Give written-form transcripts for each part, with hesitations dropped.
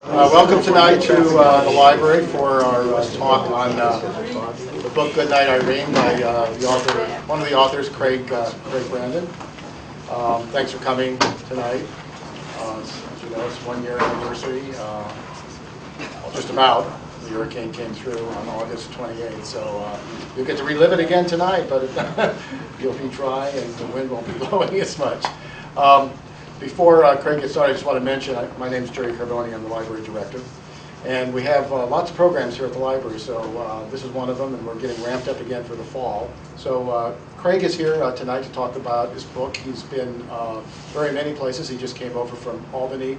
Welcome tonight to the library for our talk on the book Goodnight Irene by the author, one of the authors, Craig Brandon. Thanks for coming tonight. As you know, it's 1 year anniversary. Well, just about. The hurricane came through on August 28th, so you'll get to relive it again tonight, but you'll be dry and the wind won't be blowing as much. Before Craig gets started, I just want to mention, my name is Jerry Carboni, I'm the library director. And we have lots of programs here at the library, so this is one of them, and we're getting ramped up again for the fall. So Craig is here tonight to talk about his book. He's been very many places. He just came over from Albany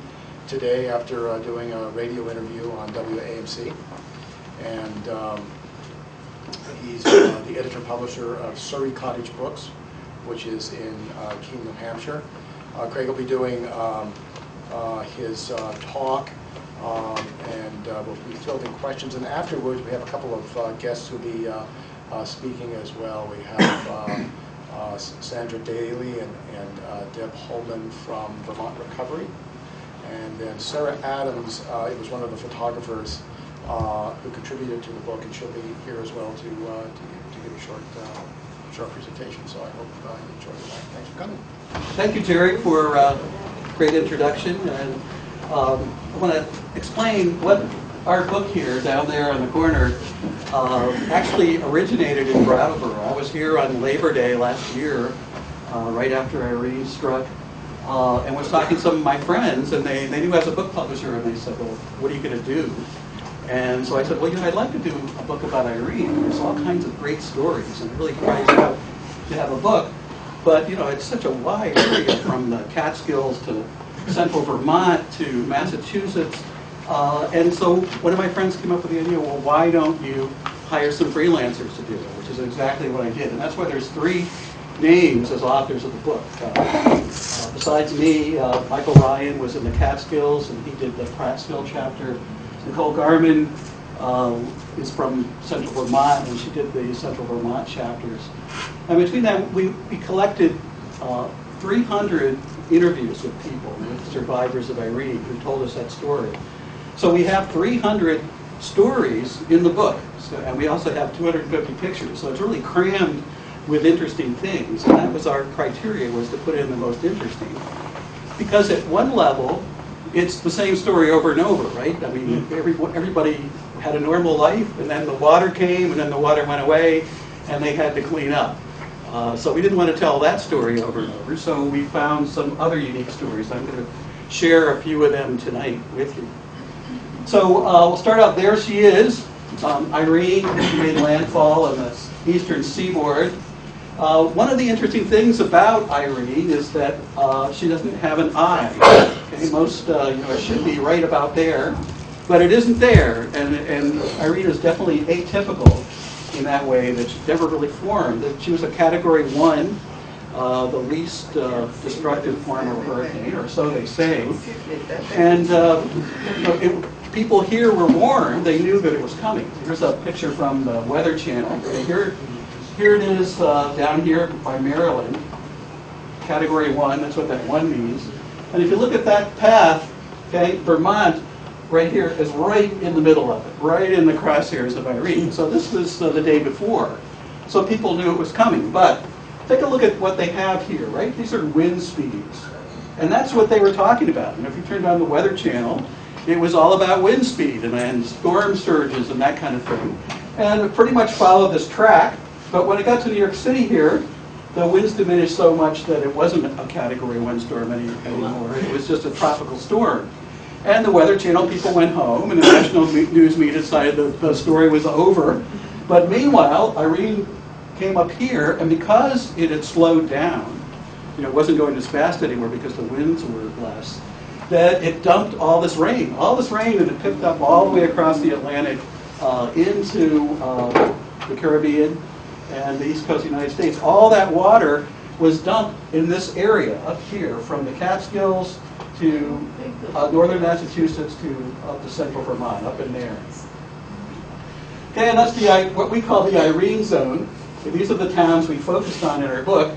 today after doing a radio interview on WAMC. And he's the editor-publisher of Surrey Cottage Books, which is in Keene, New Hampshire. Craig will be doing his talk, and we'll be fielding questions. And afterwards, we have a couple of guests who will be speaking as well. We have Sandra Daly and Deb Holman from Vermont Recovery. And then Sarah Adams, it was one of the photographers who contributed to the book, and she'll be here as well to give a short presentation. So I hope you enjoy it. Thanks for coming. Thank you, Jerry, for a great introduction. And I want to explain what our book here down there on the corner actually originated in Brattleboro. I was here on Labor Day last year, right after Irene struck, and was talking to some of my friends, and they knew I was a book publisher, and they said, well, what are you going to do? And so I said, well, you know, I'd like to do a book about Irene. There's all kinds of great stories, and it really cries out to have a book. But, you know, it's such a wide area from the Catskills to central Vermont to Massachusetts. And so one of my friends came up with the idea, well, why don't you hire some freelancers to do it, which is exactly what I did. And that's why there's 3 names as authors of the book. Besides me, Michael Ryan was in the Catskills, and he did the Prattsville chapter. Nicole Garman is from Central Vermont, and she did the Central Vermont chapters. And between that, we collected 300 interviews with people, with survivors of Irene, who told us that story. So we have 300 stories in the book, and we also have 250 pictures. So it's really crammed with interesting things, and that was our criteria, was to put in the most interesting. Because at one level, it's the same story over and over, right? I mean, everybody had a normal life, and then the water came, and then the water went away, and they had to clean up. So we didn't want to tell that story over and over, so we found some other unique stories. I'm going to share a few of them tonight with you. So we'll start out, there she is, Irene. She made landfall on the eastern seaboard. One of the interesting things about Irene is that she doesn't have an eye. Okay? Most, it should be right about there, but it isn't there. And Irene is definitely atypical in that way, that she never really formed. That she was a Category 1, the least destructive form of a hurricane, or so they say. And people here were warned; they knew that it was coming. Here's a picture from the Weather Channel. Here it is down here by Maryland, Category 1, that's what that 1 means. And if you look at that path, okay, Vermont right here is right in the middle of it, right in the crosshairs of Irene. So this was the day before. So people knew it was coming. But take a look at what they have here, right? These are wind speeds. And that's what they were talking about. And if you turned on the Weather Channel, it was all about wind speed and storm surges and that kind of thing. And it pretty much followed this track. But when it got to New York City here, the winds diminished so much that it wasn't a Category 1 storm anymore. It was just a tropical storm. And the Weather Channel people went home, and the national news media decided that the story was over. But meanwhile, Irene came up here, and because it had slowed down, it wasn't going as fast anymore because the winds were less, that it dumped all this rain, and it picked up all the way across the Atlantic into the Caribbean and the east coast of the United States. All that water was dumped in this area up here, from the Catskills to northern Massachusetts to up to central Vermont, up in there. Okay, and that's what we call the Irene zone. These are the towns we focused on in our book.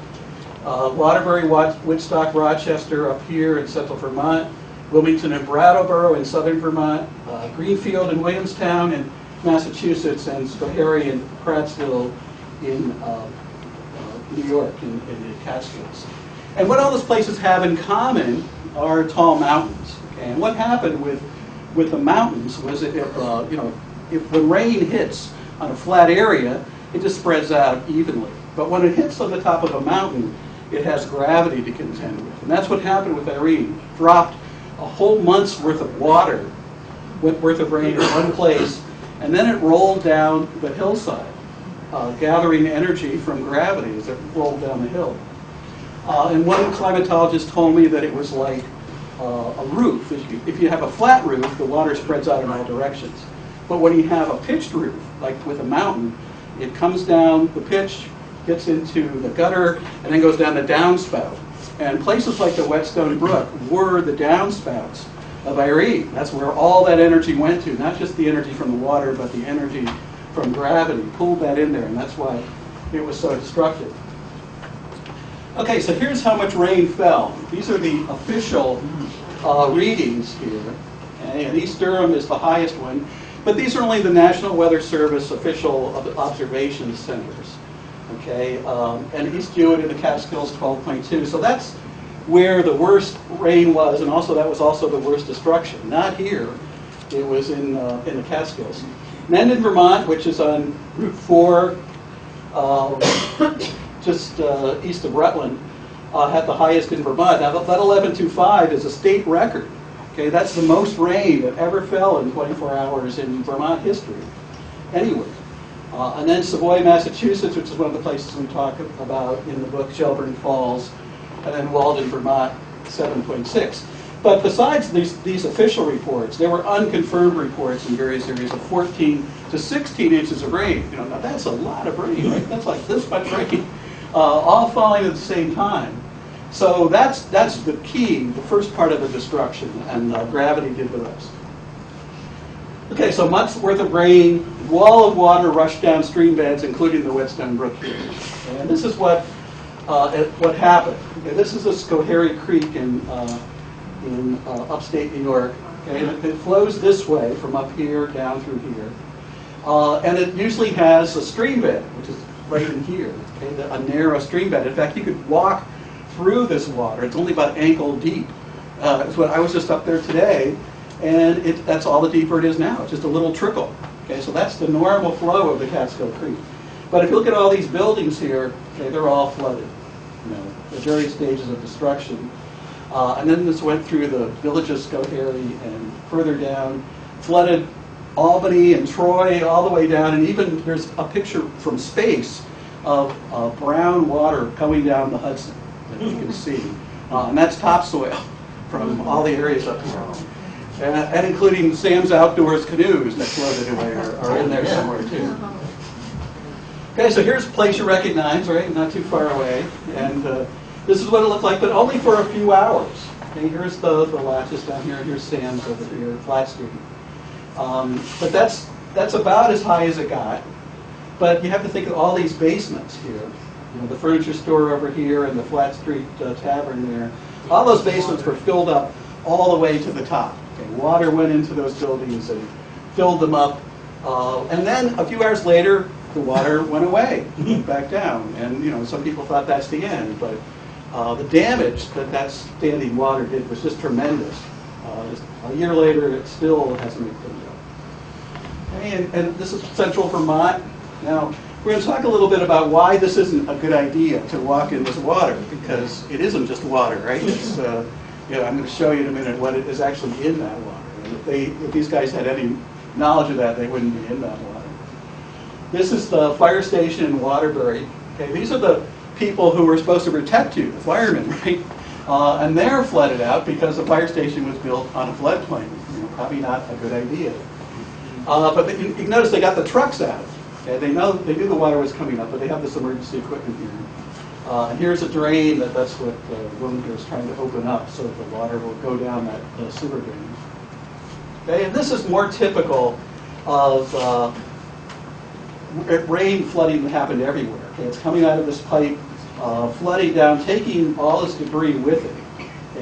Waterbury, Woodstock, Rochester up here in central Vermont, Wilmington and Brattleboro in southern Vermont, Greenfield and Williamstown in Massachusetts, and Schoharie and Prattsville in New York in the Catskills. And what all those places have in common are tall mountains. Okay? And what happened with the mountains was that if when rain hits on a flat area, it just spreads out evenly. But when it hits on the top of a mountain, it has gravity to contend with. And that's what happened with Irene. It dropped a whole month's worth of water, worth of rain in one place, and then it rolled down the hillside, gathering energy from gravity as it rolled down the hill. And one climatologist told me that it was like a roof. If you have a flat roof, the water spreads out in all directions. But when you have a pitched roof, like with a mountain, it comes down the pitch, gets into the gutter, and then goes down the downspout. And places like the Whetstone Brook were the downspouts of Irene. That's where all that energy went to, not just the energy from the water, but the energy from gravity pulled that in there, and that's why it was so destructive. Okay, so here's how much rain fell. These are the official readings here. And East Durham is the highest one. But these are only the National Weather Service official observation centers. Okay, and East Jewett in the Catskills, 12.2. So that's where the worst rain was, and also that was also the worst destruction. Not here. It was in the Catskills. Mendon, Vermont, which is on Route 4, just east of Rutland, had the highest in Vermont. Now that 11.25 is a state record. Okay, that's the most rain that ever fell in 24 hours in Vermont history, anywhere. And then Savoy, Massachusetts, which is one of the places we talk about in the book, Shelburne Falls, and then Walden, Vermont, 7.6. But besides these official reports, there were unconfirmed reports in various areas of 14 to 16 inches of rain. You know, now that's a lot of rain, right? That's like this much rain, all falling at the same time. So that's the key, the first part of the destruction, and gravity did the rest. Okay, so months worth of rain, wall of water rushed down stream beds, including the Whetstone Brook here. And this is what happened. Okay, this is a Schoharie Creek in upstate New York. Okay, and it flows this way from up here down through here. And it usually has a stream bed, which is right in here, okay, a narrow stream bed. In fact, you could walk through this water. It's only about ankle deep. That's what I was just up there today, and that's all the deeper it is now. It's just a little trickle. Okay, so that's the normal flow of the Catskill Creek. But if you look at all these buildings here, okay, they're all flooded. You know, the various stages of destruction. And then this went through the village of Schoharie and further down, flooded Albany and Troy all the way down, and even there's a picture from space of brown water coming down the Hudson that you can see. And that's topsoil from all the areas up here. And including Sam's Outdoors canoes that floated away are in there somewhere too. Okay, so here's a place you recognize, right? Not too far away. And this is what it looked like, but only for a few hours. Okay, here's the latches down here. Here's Sam's over here, Flat Street. But that's about as high as it got. But you have to think of all these basements here. You know, the furniture store over here and the Flat Street Tavern there. All those basements were filled up all the way to the top. Okay, water went into those buildings and filled them up. And then a few hours later, the water went away, went back down. And you know, some people thought that's the end, but the damage that standing water did was just tremendous. Just a year later, it still hasn't been cleaned up. Okay, and this is central Vermont. Now, we're going to talk a little bit about why this isn't a good idea to walk in this water, because it isn't just water, right? It's, you know, I'm going to show you in a minute what is actually in that water. And if these guys had any knowledge of that, they wouldn't be in that water. This is the fire station in Waterbury. Okay, these are the people who were supposed to protect you, the firemen, right? And they're flooded out because the fire station was built on a floodplain. You know, probably not a good idea. But you can notice they got the trucks out. Okay, they knew the water was coming up, but they have this emergency equipment here. And here's a drain that's what the woman here is trying to open up so that the water will go down that sewer drain. Okay, and this is more typical of rain flooding that happened everywhere. Okay, it's coming out of this pipe, flooding down, taking all this debris with it.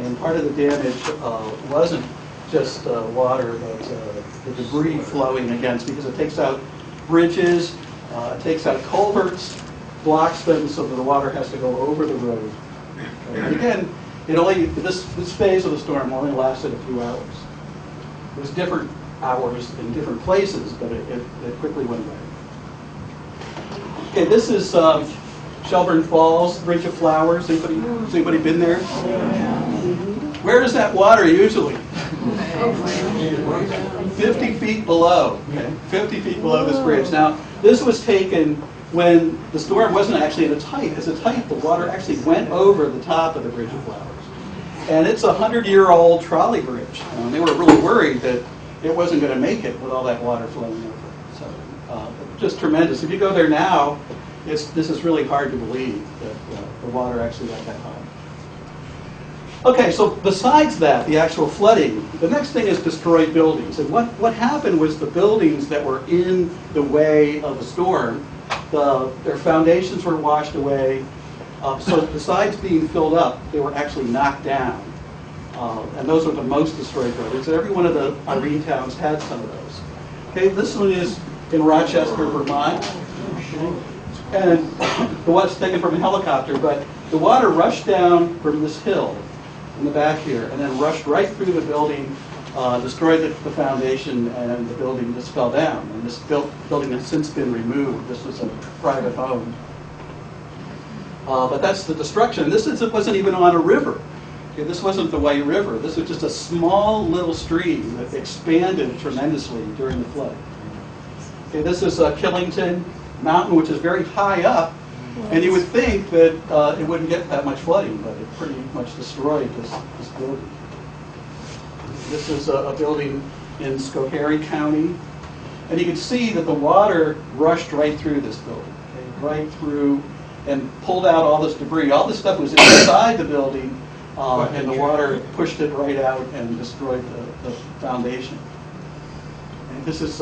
And part of the damage wasn't just water, but the debris flowing against, because it takes out bridges, it takes out culverts, blocks them so that the water has to go over the road. And again, this phase of the storm only lasted a few hours. It was different hours in different places, but it quickly went away. Okay, this is Shelburne Falls, Bridge of Flowers. Has anybody been there? Where is that water usually? 50 feet below. Okay? 50 feet below this bridge. Now, this was taken when the storm wasn't actually at its height. At its height, the water actually went over the top of the Bridge of Flowers. And it's a 100-year-old trolley bridge. They were really worried that it wasn't going to make it with all that water flowing over it. So, just tremendous. If you go there now, this is really hard to believe that the water actually got that high. Okay, so besides that, the actual flooding, the next thing is destroyed buildings. And what happened was the buildings that were in the way of the storm, their foundations were washed away. So besides being filled up, they were actually knocked down. And those were the most destroyed buildings. And every one of the Irene towns had some of those. Okay, this one is in Rochester, Vermont. And the one's taken from a helicopter, but the water rushed down from this hill in the back here, and then rushed right through the building, destroyed the foundation, and the building just fell down. And this building has since been removed. This was a private home. But that's the destruction. It wasn't even on a river. Okay, this wasn't the White River. This was just a small little stream that expanded tremendously during the flood. Okay, this is Killington Mountain, which is very high up, and you would think that it wouldn't get that much flooding, but it pretty much destroyed this building. This is a building in Schoharie County, and you can see that the water rushed right through this building, okay, right through, and pulled out all this debris. All this stuff was inside the building, and the water pushed it right out and destroyed the foundation. And this is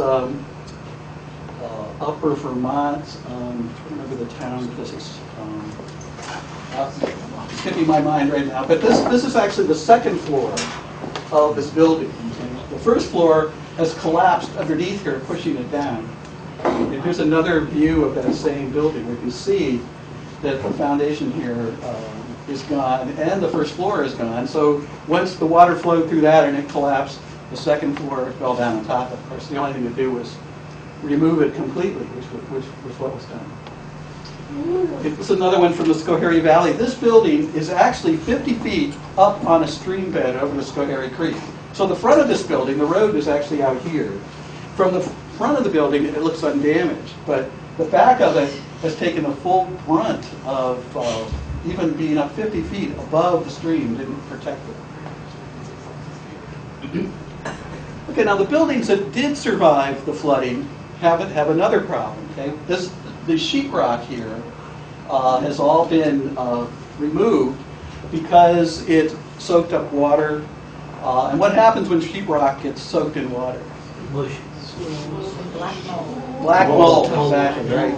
Upper Vermont. I don't remember the town, but this is skipping my mind right now. But this is actually the second floor of this building. The first floor has collapsed underneath here, pushing it down. And here's another view of that same building. We can see that the foundation here is gone, and the first floor is gone. So once the water flowed through that and it collapsed, the second floor fell down on top of it. Of course, the only thing to do was remove it completely, which was what was done. This is another one from the Schoharie Valley. This building is actually 50 feet up on a stream bed over the Schoharie Creek. So the front of this building, the road is actually out here. From the front of the building, it looks undamaged, but the back of it has taken the full brunt of even being up 50 feet above the stream, didn't protect it. Okay, now the buildings that did survive the flooding have another problem. Okay, the sheetrock here has all been removed because it soaked up water. And what happens when sheetrock gets soaked in water? Mush. Black mold, exactly, right.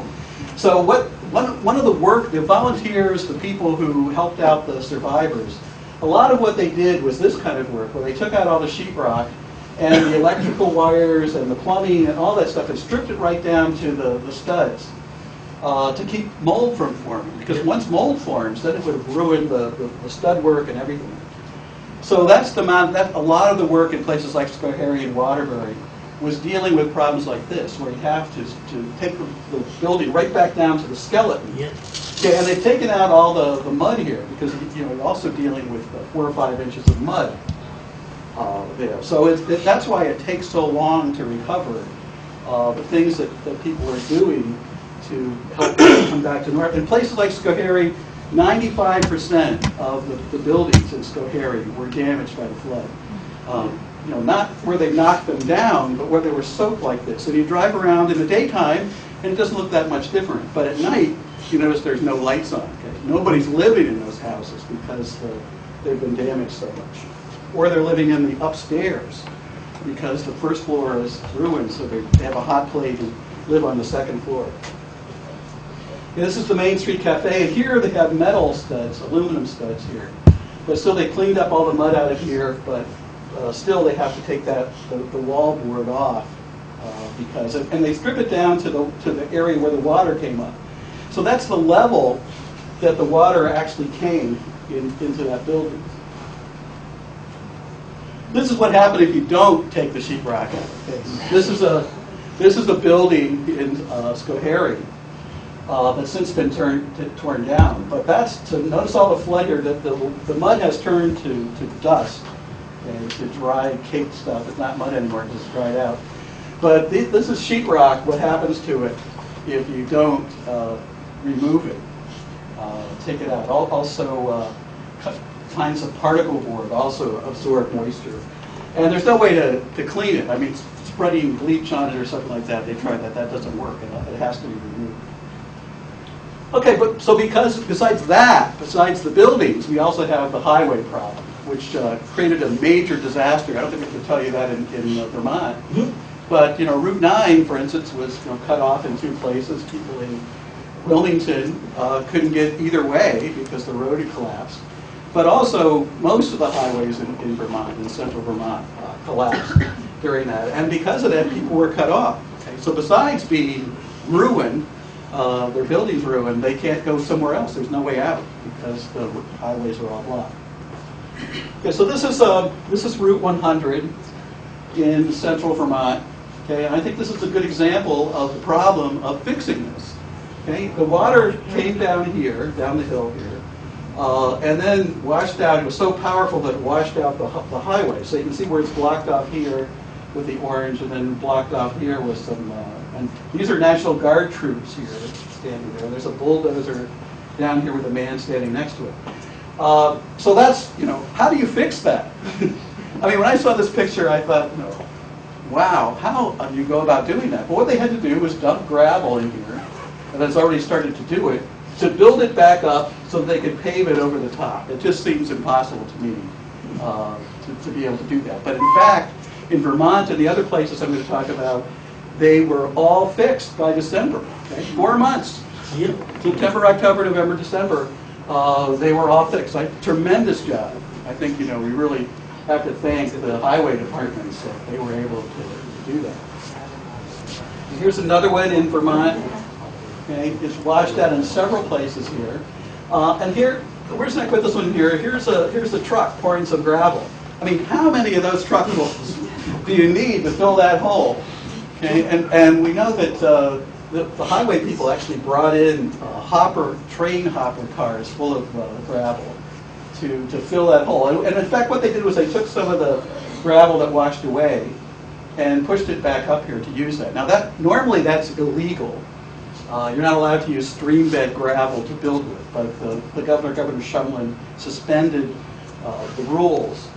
So one of the volunteers, the people who helped out the survivors, a lot of what they did was this kind of work, where they took out all the sheetrock and the electrical wires and the plumbing and all that stuff and stripped it right down to the studs to keep mold from forming. Because once mold forms, then it would have ruined the stud work and everything. So that's a lot of the work in places like Schoharie and Waterbury was dealing with problems like this, where you have to take the building right back down to the skeleton. Yeah. Okay, and they've taken out all the mud here because you're also dealing with 4 or 5 inches of mud there. So that's why it takes so long to recover the things that people are doing to help come back to normal. In places like Schoharie, 95% of the buildings in Schoharie were damaged by the flood. Not where they knocked them down, but where they were soaked like this. And you drive around in the daytime, and it doesn't look that much different. But at night, you notice there's no lights on. Okay? Nobody's living in those houses because they've been damaged so much. Or they're living in the upstairs because the first floor is ruined, so they have a hot plate and live on the second floor. And this is the Main Street Cafe, and here they have metal studs, aluminum studs here. But still, they cleaned up all the mud out of here, but still they have to take the wall board off because, and they strip it down to the area where the water came up. So that's the level that the water actually came into that building. This is what happened if you don't take the sheetrock out. Okay. This is a building in Schoharie that's since been torn down. But notice all the flood here. That the mud has turned to dust and to dry caked stuff. It's not mud anymore; it's just dried out. But this is sheetrock. What happens to it if you don't remove it? Take it out. Also, kinds of particle board also absorb moisture. And there's no way to clean it. I mean, spreading bleach on it or something like that, they tried that. That doesn't work. It has to be removed. Okay, but so besides the buildings, we also have the highway problem, which created a major disaster. I don't think I can tell you that in Vermont. But, Route 9, for instance, was cut off in 2 places. People in Wilmington couldn't get either way because the road had collapsed. But also, most of the highways in Vermont, in central Vermont, collapsed during that. And because of that, people were cut off. Okay? So besides being ruined, their buildings ruined, they can't go somewhere else. There's no way out because the highways are all blocked. Okay, so this is Route 100 in central Vermont. Okay, and I think this is a good example of the problem of fixing this. Okay, the water came down here, down the hill here, and then washed out. It was so powerful that it washed out the highway. So you can see where it's blocked off here with the orange, and then blocked off here with some. And these are National Guard troops here standing there. There's a bulldozer down here with a man standing next to it. So that's, how do you fix that? I mean, when I saw this picture, I thought, wow, how do you go about doing that? But what they had to do was dump gravel in here, and that's already started to do it, to build it back up so that they could pave it over the top. It just seems impossible to me to be able to do that. But in fact, in Vermont and the other places I'm going to talk about, they were all fixed by December. Okay? 4 months. September, October, November, December. They were all fixed. Tremendous job. I think, we really have to thank the highway departments that they were able to do that. And here's another one in Vermont. Okay, it's washed out in several places here. And here, where's I put this one here? Here's a truck pouring some gravel. I mean, how many of those truckfuls do you need to fill that hole? Okay, and we know that the highway people actually brought in train hopper cars full of gravel to fill that hole. And in fact, what they did was they took some of the gravel that washed away and pushed it back up here to use that. Now, normally that's illegal. You're not allowed to use stream bed gravel to build with, but Governor Shumlin, suspended the rules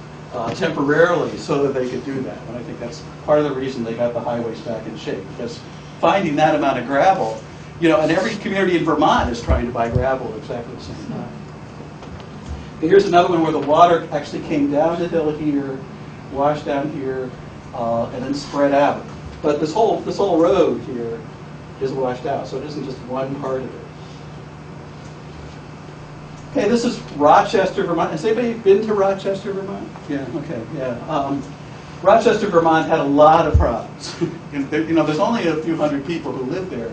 temporarily so that they could do that. And I think that's part of the reason they got the highways back in shape, because finding that amount of gravel, and every community in Vermont is trying to buy gravel at exactly the same time. And here's another one where the water actually came down the hill here, washed down here, and then spread out. But this whole road here is washed out, so it isn't just one part of it. Okay, this is Rochester, Vermont. Has anybody been to Rochester, Vermont? Yeah, okay, yeah. Rochester, Vermont had a lot of problems. There's only a few hundred people who live there.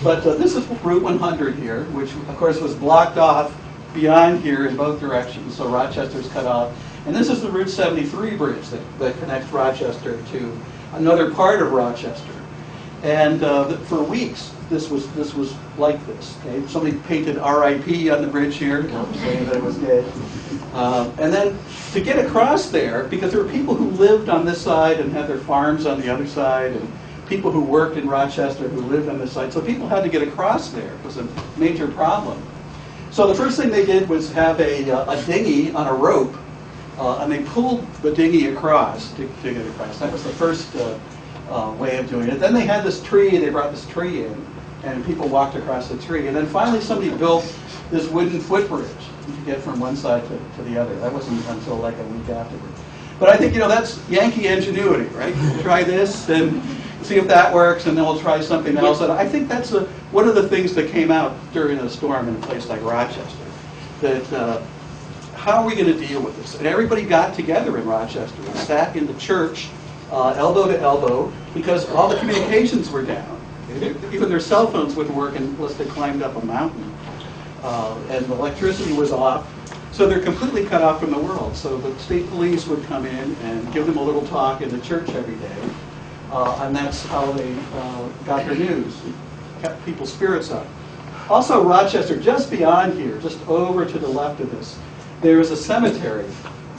But this is Route 100 here, which, of course, was blocked off beyond here in both directions, so Rochester's cut off. And this is the Route 73 bridge that connects Rochester to another part of Rochester. And for weeks, this was like this. Okay? Somebody painted R.I.P. on the bridge here, saying that it was dead. And then to get across there, because there were people who lived on this side and had their farms on the other side, and people who worked in Rochester who lived on this side, so people had to get across there. It was a major problem. So the first thing they did was have a dinghy on a rope, and they pulled the dinghy across to get across. That was the first way of doing it. Then they had this tree, they brought this tree in, and people walked across the tree. And then finally somebody built this wooden footbridge to get from one side to the other. That wasn't until like a week afterward. But I think, that's Yankee ingenuity, right? We'll try this and see if that works, and then we'll try something else. And I think that's one of the things that came out during a storm in a place like Rochester. That how are we going to deal with this? And everybody got together in Rochester and sat in the church, elbow to elbow, because all the communications were down. Even their cell phones wouldn't work unless they climbed up a mountain. And the electricity was off. So they're completely cut off from the world. So the state police would come in and give them a little talk in the church every day. And that's how they got their news. It kept people's spirits up. Also, Rochester, just beyond here, just over to the left of this, there is a cemetery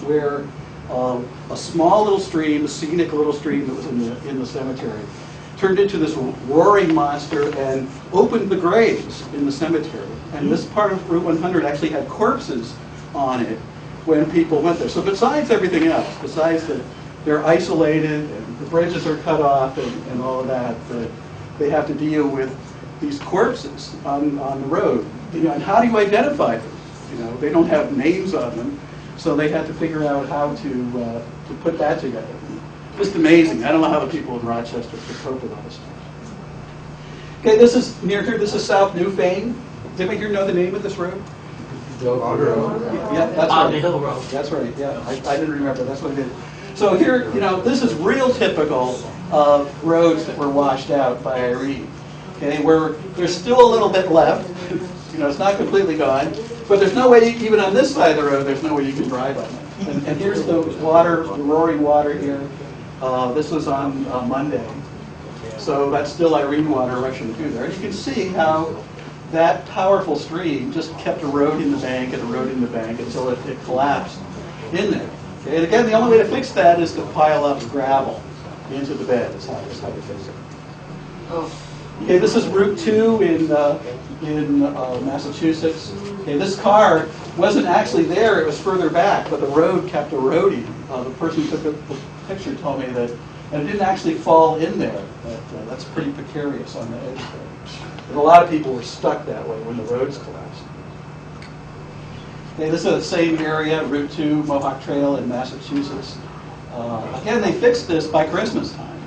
where a small little stream, a scenic little stream that was in the cemetery, turned into this roaring monster and opened the graves in the cemetery. And this part of Route 100 actually had corpses on it when people went there. So besides everything else, besides that they're isolated and the bridges are cut off and all of that, they have to deal with these corpses on the road. And how do you identify them? They don't have names on them, so they had to figure out how to put that together. Just amazing. I don't know how the people in Rochester could cope with all this stuff. Okay, this is near here. This is South Newfane. Does anybody here know the name of this road? Yeah, that's right. Hill Road. That's right. Yeah, I didn't remember. That's what I did. So here, this is real typical of roads that were washed out by Irene. Okay, where there's still a little bit left. It's not completely gone, but there's no way, even on this side of the road, there's no way you can drive on it. And here's the water, the roaring water here. This was on Monday. So that's still Irene water rushing through there. And you can see how that powerful stream just kept eroding the bank and eroding the bank until it collapsed in there. Okay? And again, the only way to fix that is to pile up gravel into the bed. That's how you fix it. Okay, this is Route 2 in Massachusetts. Okay, this car wasn't actually there, it was further back, but the road kept eroding. The person who took the picture told me that, and it didn't actually fall in there. That's pretty precarious on the edge there. And a lot of people were stuck that way when the roads collapsed. Okay, this is the same area, Route 2, Mohawk Trail in Massachusetts. Again, they fixed this by Christmas time.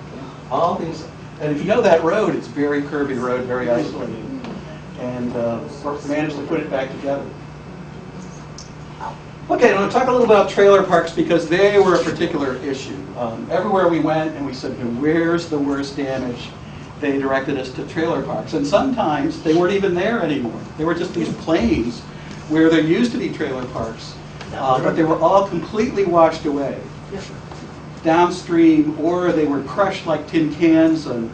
All these, and if you know that road, it's very curvy road, very isolated. And managed to put it back together. Okay, I'm going to talk a little about trailer parks because they were a particular issue. Everywhere we went and we said, where's the worst damage? They directed us to trailer parks. And sometimes they weren't even there anymore. They were just these plains where there used to be trailer parks, but they were all completely washed away downstream, or they were crushed like tin cans and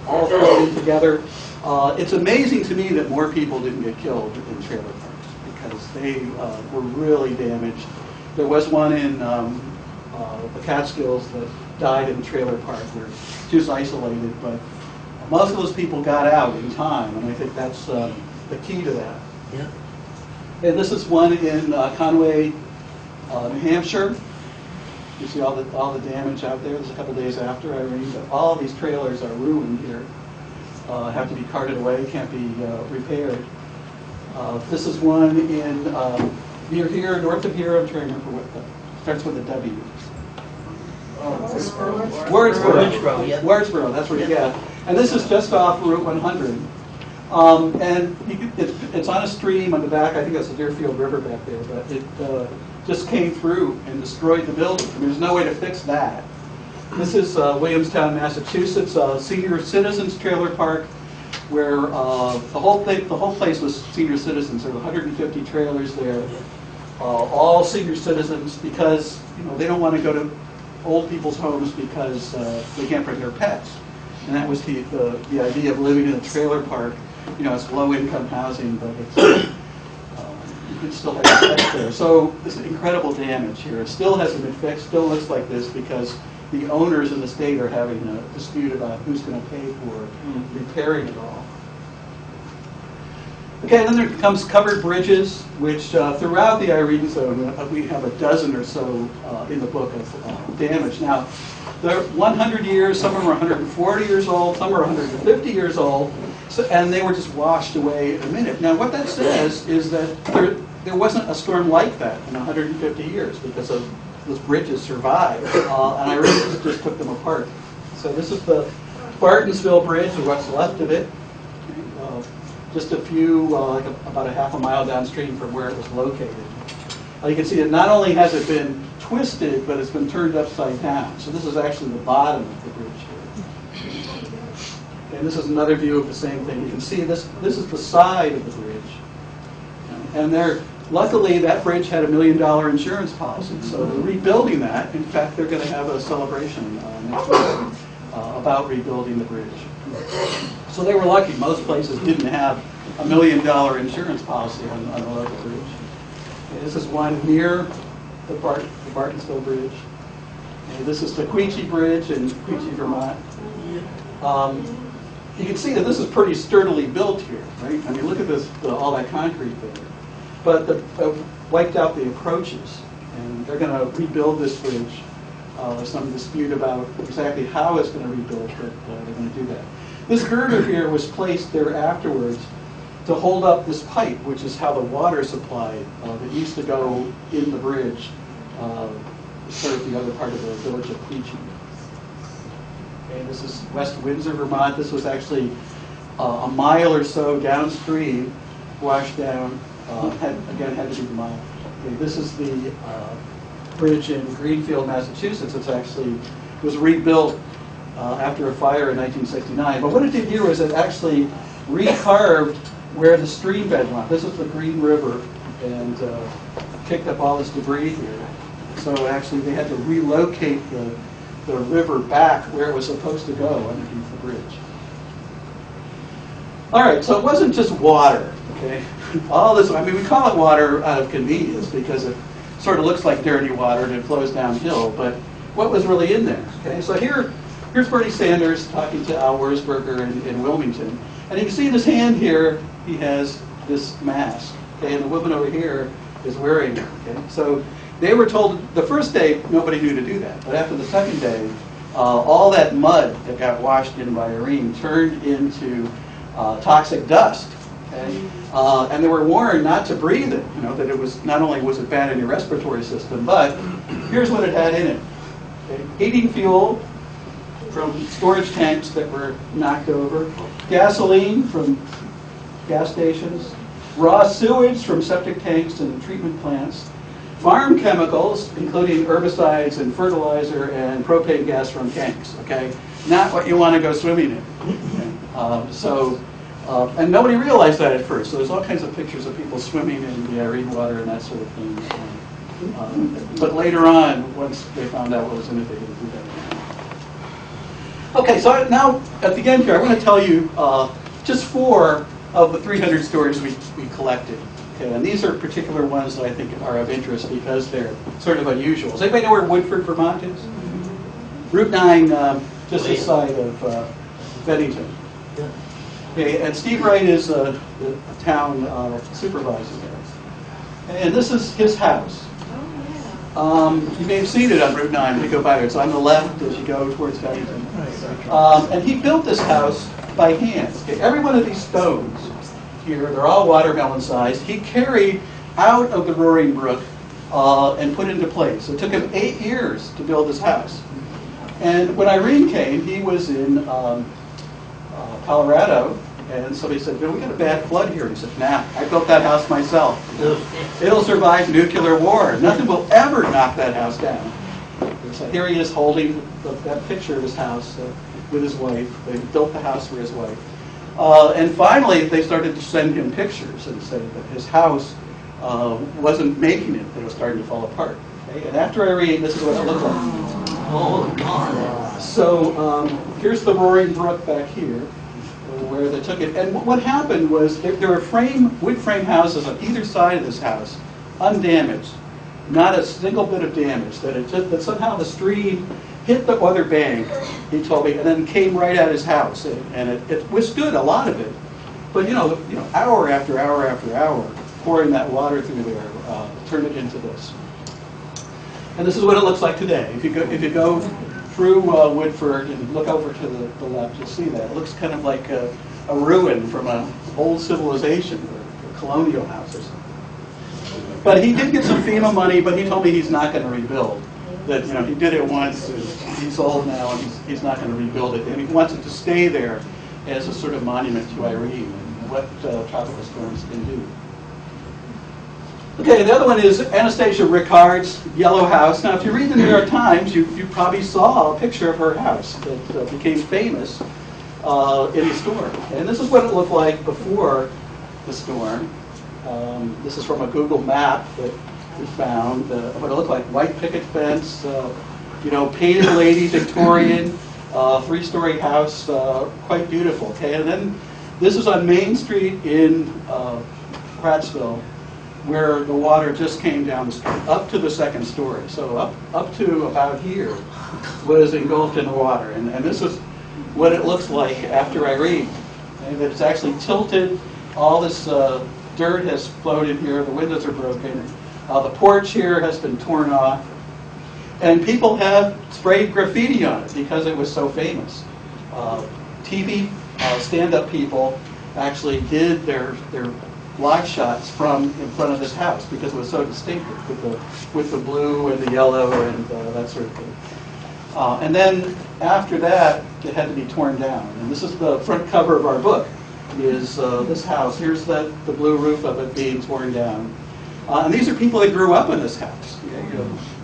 all thrown in together. It's amazing to me that more people didn't get killed in trailer parks because they were really damaged. There was one in the Catskills that died in a trailer park where she was isolated, but most of those people got out in time, and I think that's the key to that. Yeah. And this is one in Conway, New Hampshire. You see all the damage out there. This is a couple days after Irene, but all these trailers are ruined here. Have to be carted away, can't be repaired. This is one in near here, north of here. I'm trying to remember what starts with a W. Wordsboro. Yeah. Wordsboro, that's where you get. And this is just off Route 100. And it's on a stream on the back. I think that's the Deerfield River back there, but it just came through and destroyed the building. I mean, there's no way to fix that. This is Williamstown, Massachusetts, senior citizens trailer park, where the whole place was senior citizens. There were 150 trailers there, all senior citizens, because they don't want to go to old people's homes because they can't bring their pets. And that was the idea of living in a trailer park. It's low-income housing, but it's you can still have pets there. So this incredible damage here. It still hasn't been fixed. Still looks like this because the owners in the state are having a dispute about who's going to pay for repairing it all. Okay, then there comes covered bridges, which throughout the Irene zone, we have a dozen or so in the book of damage. Now, they're 100 years, some of them are 140 years old, some are 150 years old, and they were just washed away in a minute. Now, what that says is that there wasn't a storm like that in 150 years because those bridges survived, and Irene just took them apart. So this is the Bartonsville Bridge, or what's left of it. Just a few, about a half a mile downstream from where it was located. You can see that not only has it been twisted, but it's been turned upside down. So this is actually the bottom of the bridge here. And this is another view of the same thing. You can see this is the side of the bridge. And luckily that bridge had $1 million insurance policy. So they're rebuilding that. In fact, they're going to have a celebration next week about rebuilding the bridge. So they were lucky. Most places didn't have $1 million insurance policy on the local bridge. Okay, this is one near the Bartonsville Bridge. And this is the Quechee Bridge in Quechee, Vermont. You can see that this is pretty sturdily built here, right? I mean, look at this, all that concrete there. But they wiped out the approaches, and they're going to rebuild this bridge. There's some dispute about exactly how it's going to rebuild, but they're going to do that. This girder here was placed there afterwards to hold up this pipe, which is how the water supply that used to go in the bridge served the other part of the village of Quechee. Okay, this is West Windsor, Vermont. This was actually a mile or so downstream, washed down. Had to be the mile. Okay, this is the bridge in Greenfield, Massachusetts. It's actually was rebuilt after a fire in 1969. But what it did here was it actually recarved where the stream bed went. This is the Green River, and kicked up all this debris here. So actually they had to relocate the river back where it was supposed to go underneath the bridge. All right, so it wasn't just water, okay? All this, I mean, we call it water out of convenience because it sort of looks like dirty water and it flows downhill, but what was really in there? Okay, so here's Bernie Sanders talking to Al Wurzburger in Wilmington, and you can see in his hand here, he has this mask, okay, and the woman over here is wearing it, okay? So they were told the first day nobody knew to do that, but after the second day, all that mud that got washed in by Irene turned into toxic dust. Okay? And they were warned not to breathe it. You know that it was not only was it bad in your respiratory system, but here's what it had in it: okay? Heating fuel from storage tanks that were knocked over, gasoline from gas stations, raw sewage from septic tanks and treatment plants, farm chemicals, including herbicides and fertilizer and propane gas from tanks. Okay, not what you want to go swimming in. Okay? And nobody realized that at first. So there's all kinds of pictures of people swimming in the Irene water and that sort of thing. But later on, once they found out what was in it, they didn't do that. Okay, so now at the end here, I want to tell you just 4 of the 300 stories we collected. Okay, and these are particular ones that I think are of interest because they're sort of unusual. Does anybody know where Woodford, Vermont is? Route 9, just this side of Bennington. Okay, and Steve Wright is the town supervisor there. And this is his house. You may have seen it on Route 9 when you go by there. It's on the left as you go towards Bennington. And he built this house by hand. Okay, every one of these stones here, they're all watermelon sized. He carried out of the Roaring Brook and put into place. It took him 8 years to build this house. And when Irene came, he was in Colorado, and somebody said, we got a bad flood here. He said, nah, I built that house myself. It'll survive nuclear war. Nothing will ever knock that house down. So here he is holding that picture of his house with his wife. They built the house for his wife. And finally, they started to send him pictures and said that his house wasn't making it, that it was starting to fall apart. Okay? And after Irene, this is what it looked like. Oh, God. So here's the Roaring Brook back here, where they took it. And what happened was there were wood frame houses on either side of this house, undamaged, not a single bit of damage. That somehow the stream hit the other bank, he told me, and then came right at his house, and it withstood a lot of it. But hour after hour after hour, pouring that water through there, turned it into this. And this is what it looks like today. If you go through Woodford and look over to the left, you'll see that. It looks kind of like a ruin from an old civilization, or a colonial house or something. But he did get some FEMA money, but he told me he's not going to rebuild. That he did it once, and he's old now, and he's not going to rebuild it. And he wants it to stay there as a sort of monument to Irene and what tropical storms can do. Okay, the other one is Anastasia Ricard's yellow house. Now, if you read the New York Times, you probably saw a picture of her house that became famous in the storm. And this is what it looked like before the storm. This is from a Google map that we found. What it looked like: white picket fence, painted lady, Victorian, three-story house, quite beautiful. Okay, and then this is on Main Street in Prattsville, where the water just came down the street, up to the second story. So up to about here was engulfed in the water. And this is what it looks like after Irene. And it's actually tilted. All this dirt has floated here. The windows are broken. The porch here has been torn off. And people have sprayed graffiti on it because it was so famous. TV stand-up people actually did their live shots from in front of this house because it was so distinctive with the blue and the yellow and that sort of thing. And then after that, it had to be torn down. And this is the front cover of our book, is this house. Here's the blue roof of it being torn down. And these are people that grew up in this house.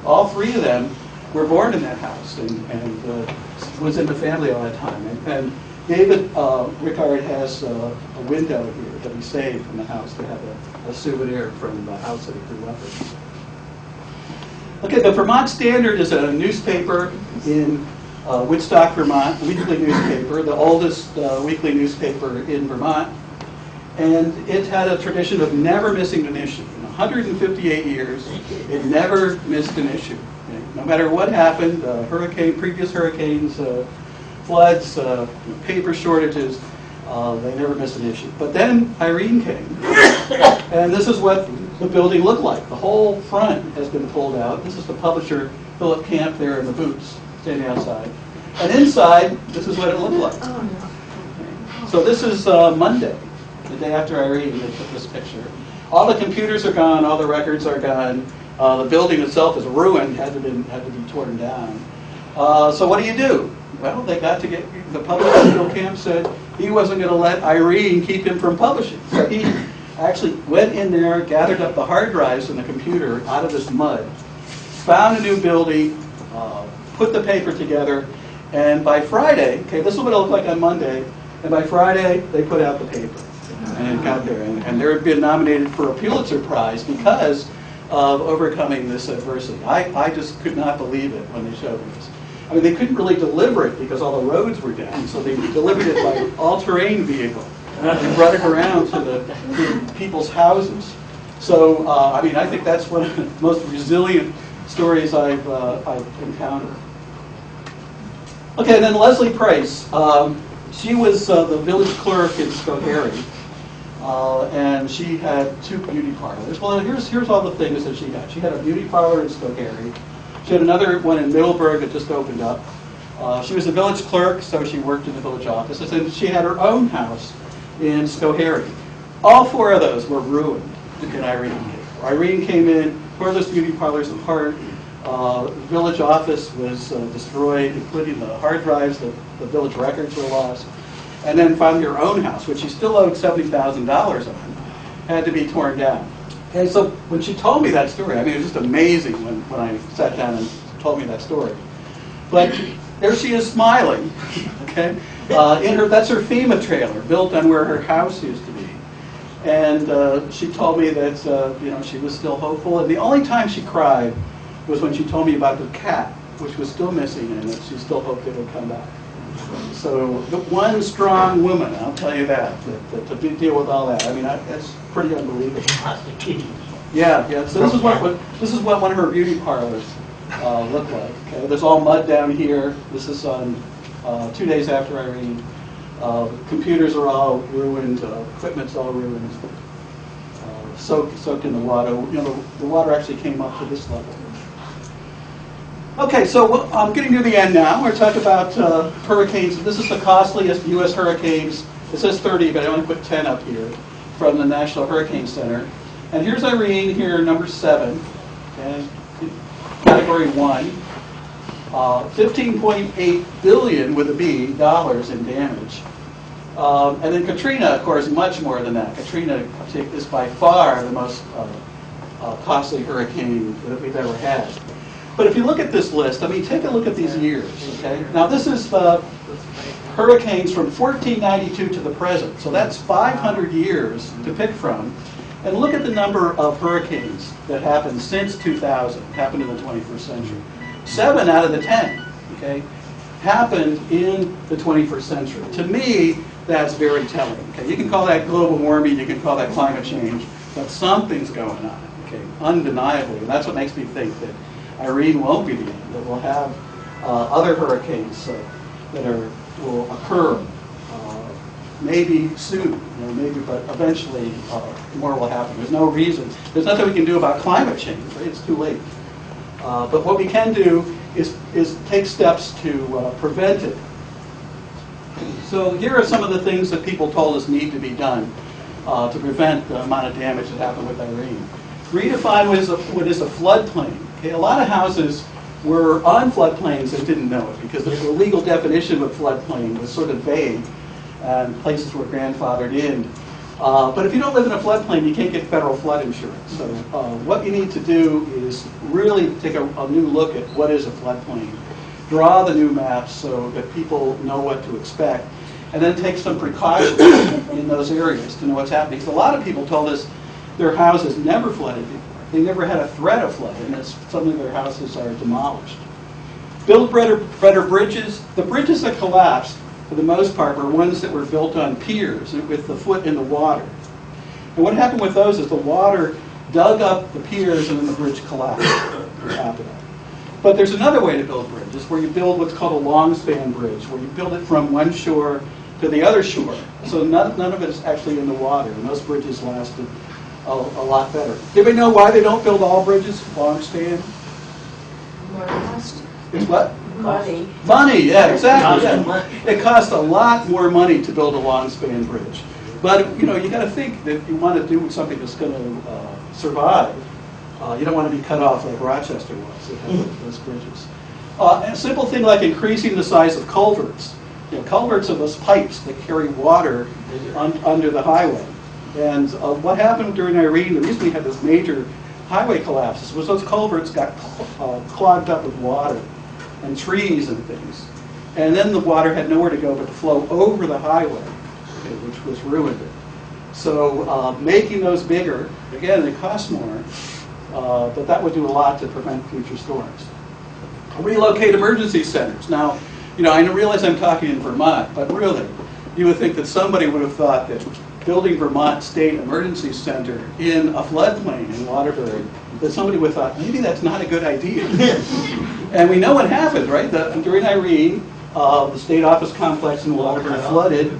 All three of them were born in that house and was in the family all that time. And David Ricard has a window here that he saved from the house to have a souvenir from the house that he grew up in. Okay, the Vermont Standard is a newspaper in Woodstock, Vermont, weekly newspaper, the oldest weekly newspaper in Vermont. And it had a tradition of never missing an issue. In 158 years, it never missed an issue. Okay? No matter what happened, previous hurricanes, floods, paper shortages, they never missed an issue. But then Irene came, and this is what the building looked like. The whole front has been pulled out. This is the publisher, Philip Camp, there in the boots, standing outside. And inside, this is what it looked like. So this is Monday, the day after Irene, they took this picture. All the computers are gone, all the records are gone. The building itself is ruined, had to be torn down. So what do? Well, they got to get, the publisher, Phil Camp, said he wasn't going to let Irene keep him from publishing. So he actually went in there, gathered up the hard drives and the computer out of this mud, found a new building, put the paper together, and by Friday, okay, this is what it looked like on Monday, and by Friday, they put out the paper. And it got there. And they had been nominated for a Pulitzer Prize because of overcoming this adversity. I just could not believe it when they showed me this. I mean, they couldn't really deliver it because all the roads were down, so they delivered it by all-terrain vehicle and brought it around to people's houses. So, I mean, I think that's one of the most resilient stories I've encountered. Okay, then Leslie Price. She was the village clerk in Schoharie, and she had 2 beauty parlors. Well, here's all the things that she had. She had a beauty parlor in Schoharie. She had another one in Middleburg that just opened up. She was a village clerk, so she worked in the village offices, and she had her own house in Schoharie. All 4 of those were ruined in Irene. Irene came in, tore those beauty parlors apart. The village office was destroyed, including the hard drives. The village records were lost. And then finally her own house, which she still owed $70,000 on, had to be torn down. Okay, so when she told me that story, I mean, it was just amazing when I sat down and told me that story. But there she is smiling, okay? That's her FEMA trailer, built on where her house used to be. And she told me that, she was still hopeful. And the only time she cried was when she told me about the cat, which was still missing, and that she still hoped it would come back. So one strong woman, I'll tell you that to deal with all that. I mean, that's pretty unbelievable. Yeah. So this is what one of her beauty parlors looked like. Okay, there's all mud down here. This is on 2 days after Irene. Computers are all ruined. Equipment's all ruined. Soaked in the water. The water actually came up to this level. Okay, so I'm getting to the end now. We're talking about hurricanes. This is the costliest U.S. hurricanes. It says 30, but I only put 10 up here from the National Hurricane Center. And here's Irene here, number 7, and category 1. 15.8 billion with a B dollars in damage. And then Katrina, of course, much more than that. Katrina is by far the most costly hurricane that we've ever had. But if you look at this list, I mean, take a look at these years, okay? Now, this is the hurricanes from 1492 to the present. So that's 500 years to pick from. And look at the number of hurricanes that happened since 2000, happened in the 21st century. 7 out of the 10, okay, happened in the 21st century. To me, that's very telling. Okay? You can call that global warming, you can call that climate change, but something's going on, okay, undeniably. And that's what makes me think that Irene won't be the end, that we'll have other hurricanes that will occur maybe soon, maybe, but eventually more will happen. There's no reason. There's nothing we can do about climate change, right? It's too late. But what we can do is take steps to prevent it. So here are some of the things that people told us need to be done to prevent the amount of damage that happened with Irene. Redefine what is a floodplain. Okay, a lot of houses were on floodplains and didn't know it because the legal definition of floodplain was sort of vague and places were grandfathered in. But if you don't live in a floodplain, you can't get federal flood insurance. So what you need to do is really take a new look at what is a floodplain. Draw the new maps so that people know what to expect. And then take some precautions in those areas to know what's happening. Because a lot of people told us their houses never flooded before. They never had a threat of flood, and it's suddenly their houses are demolished. Build better bridges. The bridges that collapsed, for the most part, were ones that were built on piers with the foot in the water. And what happened with those is the water dug up the piers and then the bridge collapsed. But there's another way to build bridges, where you build what's called a long span bridge, where you build it from one shore to the other shore. So none of it is actually in the water, and those bridges lasted a lot better. Do anybody know why they don't build all bridges long span? More cost. It's what? Money. Money, yeah, exactly. Yeah. It costs a lot more money to build a long span bridge. But you got to think that if you want to do something that's going to survive, you don't want to be cut off like Rochester was. It had those bridges. And a simple thing like increasing the size of culverts. Culverts are those pipes that carry water under the highway. And what happened during Irene, the reason we had this major highway collapses was those culverts got clogged up with water and trees and things. And then the water had nowhere to go but to flow over the highway, which was ruined it. So making those bigger, again, it costs more, but that would do a lot to prevent future storms. Relocate emergency centers. Now, I realize I'm talking in Vermont, but really, you would think that somebody would have thought that building Vermont State Emergency Center in a floodplain in Waterbury, that somebody would have thought, maybe that's not a good idea. And we know what happened, right? During Irene, the state office complex in Waterbury flooded,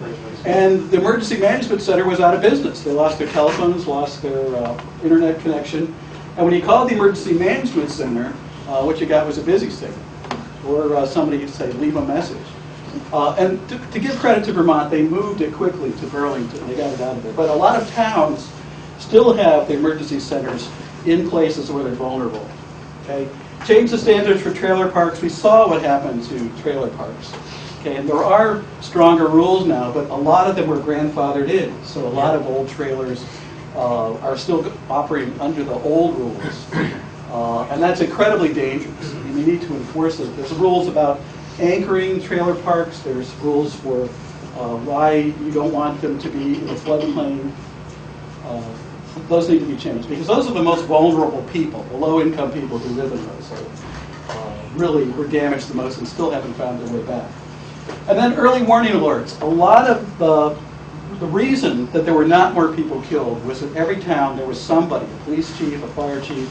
and the Emergency Management Center was out of business. They lost their telephones, lost their internet connection. And when you called the Emergency Management Center, what you got was a busy signal. Or somebody would say, leave a message. And to give credit to Vermont, they moved it quickly to Burlington. They got it out of there. But a lot of towns still have the emergency centers in places where they're vulnerable. Okay? Change the standards for trailer parks. We saw what happened to trailer parks. Okay? And there are stronger rules now, but a lot of them were grandfathered in. So a lot of old trailers are still operating under the old rules. And that's incredibly dangerous. We need to enforce it. There's rules about anchoring trailer parks. There's rules for why you don't want them to be in a floodplain. Those need to be changed because those are the most vulnerable people, the low-income people who live in those. So, really were damaged the most and still haven't found their way back. And then early warning alerts. A lot of the reason that there were not more people killed was that every town there was somebody, a police chief, a fire chief,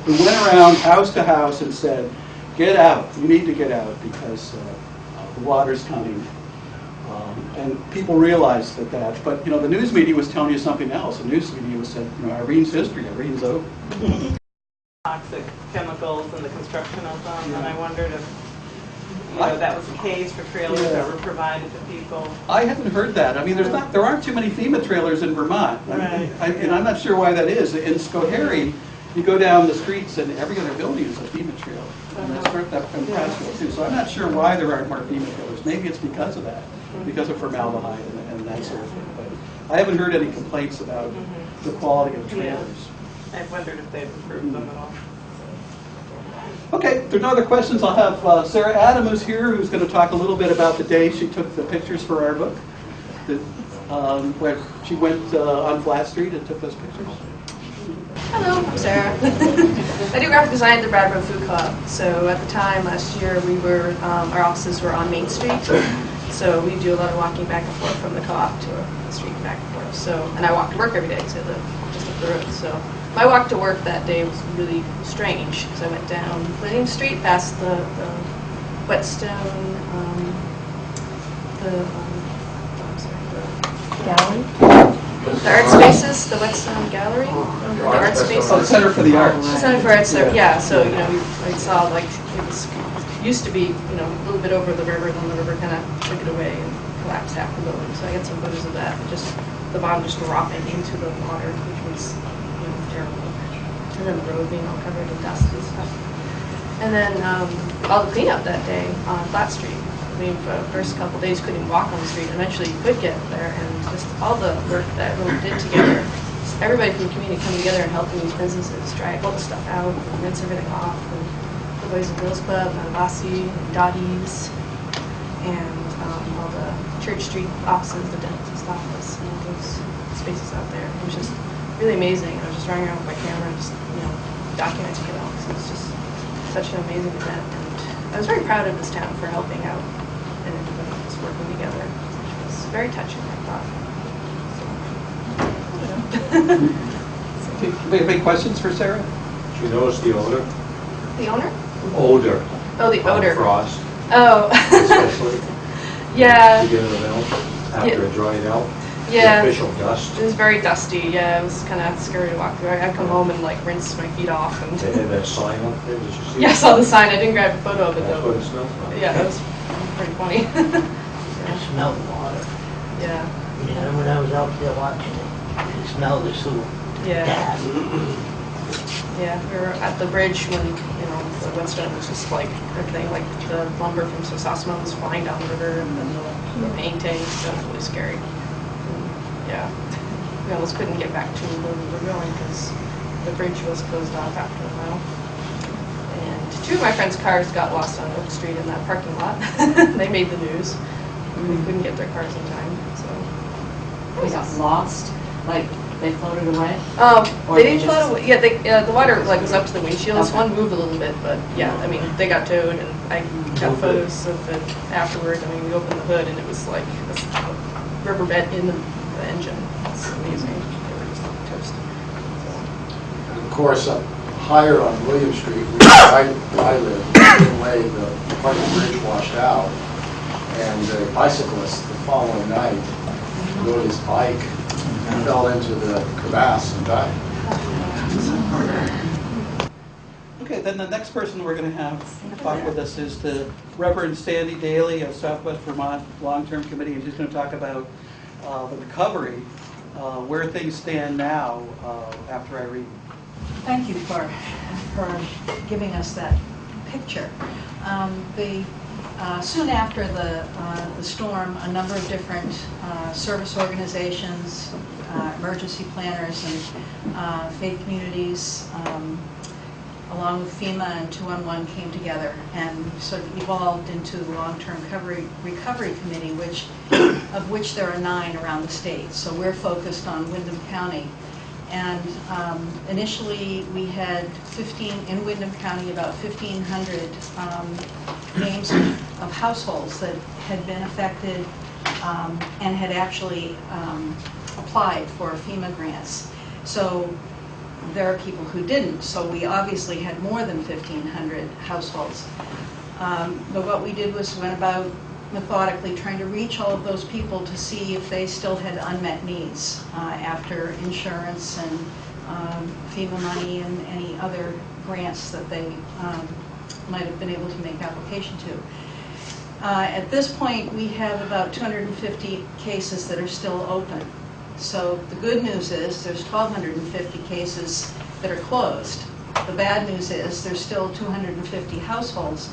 who went around house to house and said, get out, you need to get out because the water's coming. And people realized that, but the news media was telling you something else. The news media was saying, Irene's history, Irene's over. Toxic chemicals in the construction of them, and I wondered if that was the case for trailers that were provided to people. I haven't heard that. I mean, there aren't too many FEMA trailers in Vermont, right. And I'm not sure why that is. In Schoharie, you go down the streets and every other building is a FEMA trailer. And that's not that impressive too. So I'm not sure why there aren't more FEMA trailers. Maybe it's because of that, because of formaldehyde and that sort of thing. But I haven't heard any complaints about the quality of trailers. I wondered if they'd improved them at all. Okay, if there's no other questions, I'll have Sarah Adam, who's here, who's going to talk a little bit about the day she took the pictures for our book. Where she went on Flat Street and took those pictures. Hello, I'm Sarah. I do graphic design at the Bradford Food Co-op. So at the time last year, we were our offices were on Main Street. So we do a lot of walking back and forth from the co-op to the street and back and forth. So and I walk to work every day because I live just up the road. So my walk to work that day was really strange because I went down William Street past the Whetstone, Gallery? the art spaces, the Whetstone Gallery, the art spaces. Oh, the Center for the Arts. The Center for Arts, yeah. So we saw like it used to be a little bit over the river, and then the river kind of took it away and collapsed half the building. So I got some photos of that, just the bottom just dropping into the water, which was terrible. And then the road being all covered in dust and stuff. And then all the cleanup that day on Flat Street. I mean, for the first couple of days, couldn't even walk on the street. Eventually, you could get there, and just all the work that everyone did together. Everybody from the community coming together and helping these businesses drag all the stuff out, and rinse everything off. And the Boys and Girls Club, Navasi, Dottie's, and all the Church Street offices, the dentist office, and those spaces out there. It was just really amazing. I was just running around with my camera, and just documenting it all. So it's just such an amazing event, and I was very proud of this town for helping out and everybody just working together. It was very touching, I thought. Big questions for Sarah? She knows the odor. The owner? Odor. Oh, the On odor. frost, Oh. especially. Yeah. You get in the mail after it dried out. Yeah. The official dust. It was very dusty. Yeah, it was kind of scary to walk through. I'd come home and rinse my feet off. And They had that sign up there. Did you see yeah, I it? saw the sign. I didn't grab a photo of it That's though. what it smells like. Yeah, that was pretty funny. I smelled water. Yeah. When I was out there watching it, you smell the sewer. Yeah. Gas. Yeah, we were at the bridge when, the Whetstone was just like everything, like the lumber from Sosasma was flying down the river, and then the main tank, so it was really scary. Yeah, we almost couldn't get back to where we were going because the bridge was closed off after a while. And two of my friends' cars got lost on Oak Street in that parking lot. They made the news. They couldn't get their cars in time, so. They got lost, like they floated away? Or They they didn't float just- away. Yeah, the water was up to the windshields. Okay. One moved a little bit, but yeah, I mean, they got towed, and I got photos of it afterward. I mean, we opened the hood, and it was like this riverbed in the engine. It's amazing. They were just toast. And of course, up higher on William Street, where I live, the way the part of the bridge washed out, and a bicyclist the following night rode his bike and fell into the crevasse and died. Okay, then the next person we're going to have talk with us is the Reverend Sandy Daly of Southwest Vermont Long-Term Committee, and she's going to talk about the recovery, where things stand now after Irene. Thank you for giving us that picture. Soon after the storm, a number of different service organizations, emergency planners, and faith communities, along with FEMA and 211 came together and sort of evolved into the Long-Term Recovery Committee, of which there are 9 around the state. So we're focused on Windham County. And initially we had 15, in Windham County, about 1,500 names of households that had been affected and had actually applied for FEMA grants. So there are people who didn't, so we obviously had more than 1,500 households. But what we did was went about methodically trying to reach all of those people to see if they still had unmet needs after insurance and FEMA money and any other grants that they might have been able to make application to. At this point, we have about 250 cases that are still open. So the good news is there's 1,250 cases that are closed. The bad news is there's still 250 households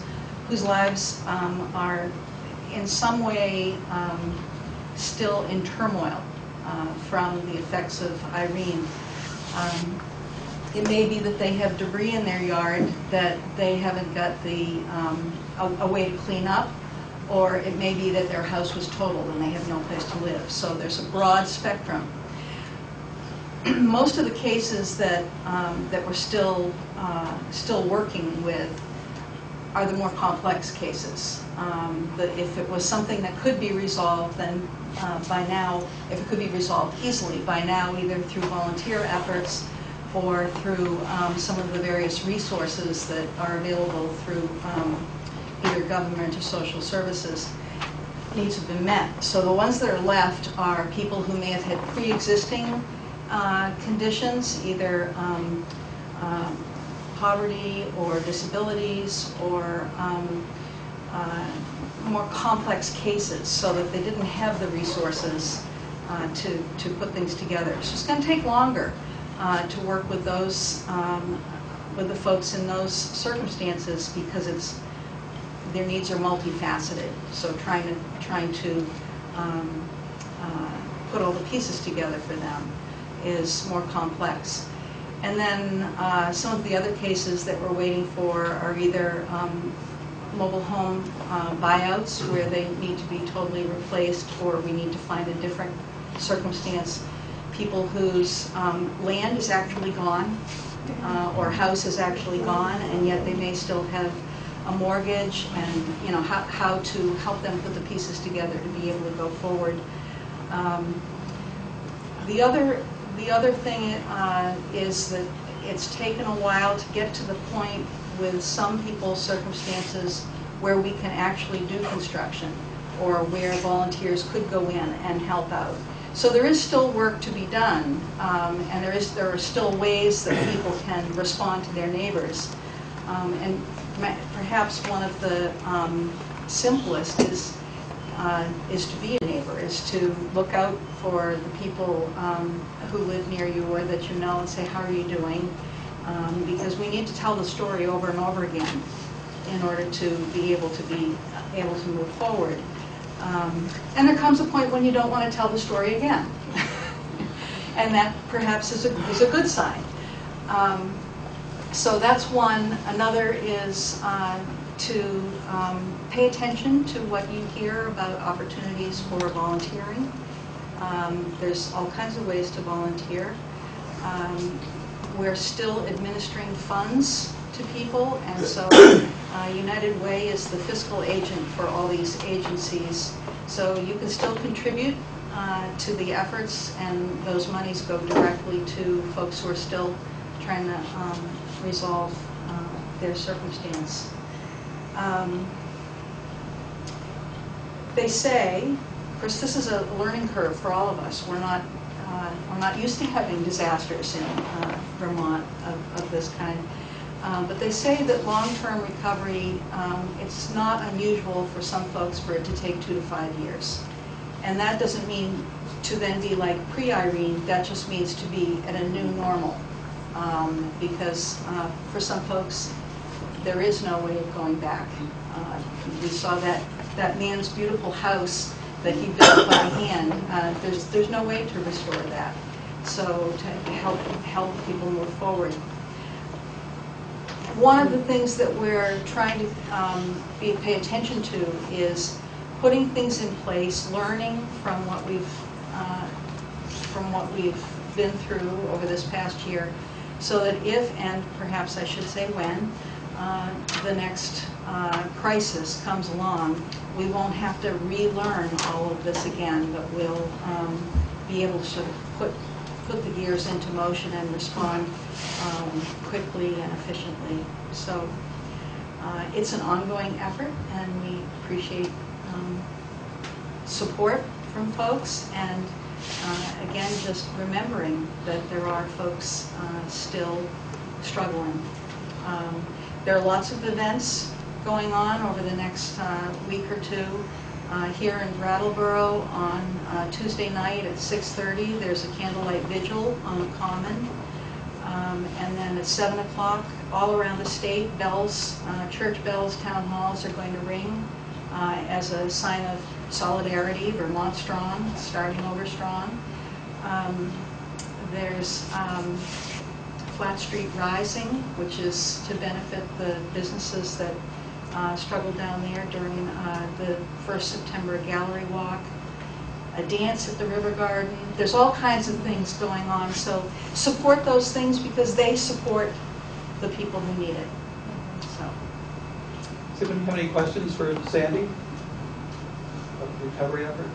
whose lives are in some way still in turmoil from the effects of Irene. It may be that they have debris in their yard that they haven't got a way to clean up, or it may be that their house was totaled and they have no place to live. So there's a broad spectrum. Most of the cases that we're still working with are the more complex cases. If it was something that could be resolved, then by now, if it could be resolved easily, by now, either through volunteer efforts or through some of the various resources that are available through either government or social services, needs have been met. So the ones that are left are people who may have had pre-existing conditions, either poverty or disabilities or more complex cases, so that they didn't have the resources to put things together. So it's going to take longer to work with those, with the folks in those circumstances, because their needs are multifaceted. So trying to put all the pieces together for them is more complex. And then some of the other cases that we're waiting for are either mobile home buyouts, where they need to be totally replaced, or we need to find a different circumstance. People whose land is actually gone, or house is actually gone, and yet they may still have a mortgage, and how to help them put the pieces together to be able to go forward. The other thing is that it's taken a while to get to the point with some people's circumstances where we can actually do construction, or where volunteers could go in and help out. So there is still work to be done, and there are still ways that people can respond to their neighbors. And perhaps one of the simplest is to be a neighbor, is to look out for the people who live near you or that you know, and say, how are you doing? Because we need to tell the story over and over again in order to be able to move forward. And there comes a point when you don't want to tell the story again. And that perhaps is a good sign. So that's one. Another is to pay attention to what you hear about opportunities for volunteering. There's all kinds of ways to volunteer. We're still administering funds to people, and so United Way is the fiscal agent for all these agencies. So you can still contribute to the efforts, and those monies go directly to folks who are still trying to resolve their circumstance. They say, of course, this is a learning curve for all of us. We're not used to having disasters in Vermont of this kind. But they say that long-term recovery, it's not unusual for some folks for it to take 2 to 5 years. And that doesn't mean to then be like pre-Irene, that just means to be at a new normal. Because for some folks, there is no way of going back. We saw that man's beautiful house that he built by hand. There's no way to restore that. So to help people move forward. One of the things that we're trying to pay attention to is putting things in place, learning from what we've been through over this past year, so that if, and perhaps I should say when, the next crisis comes along, we won't have to relearn all of this again, but we'll be able to sort of put the gears into motion and respond quickly and efficiently. So it's an ongoing effort, and we appreciate support from folks, and again, just remembering that there are folks still struggling. There are lots of events going on over the next week or two. Here in Brattleboro on Tuesday night at 6:30, there's a candlelight vigil on the Common. And then at 7 o'clock, all around the state, bells, church bells, town halls are going to ring as a sign of solidarity. Vermont Strong, starting over strong. There's Flat Street Rising, which is to benefit the businesses that struggled down there during the first September gallery walk. A dance at the River Garden. There's all kinds of things going on, so support those things because they support the people who need it. So. Does anybody have any questions for Sandy about the recovery effort?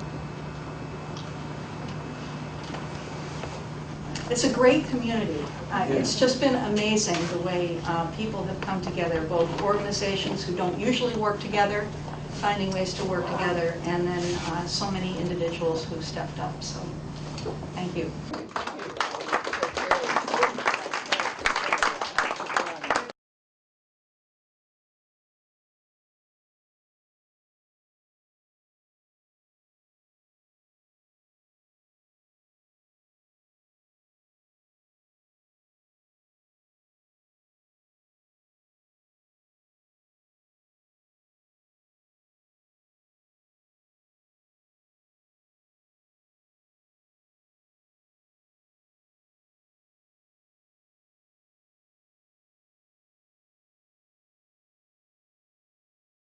It's a great community. It's just been amazing the way people have come together, both organizations who don't usually work together, finding ways to work together, and then so many individuals who've stepped up. So, thank you.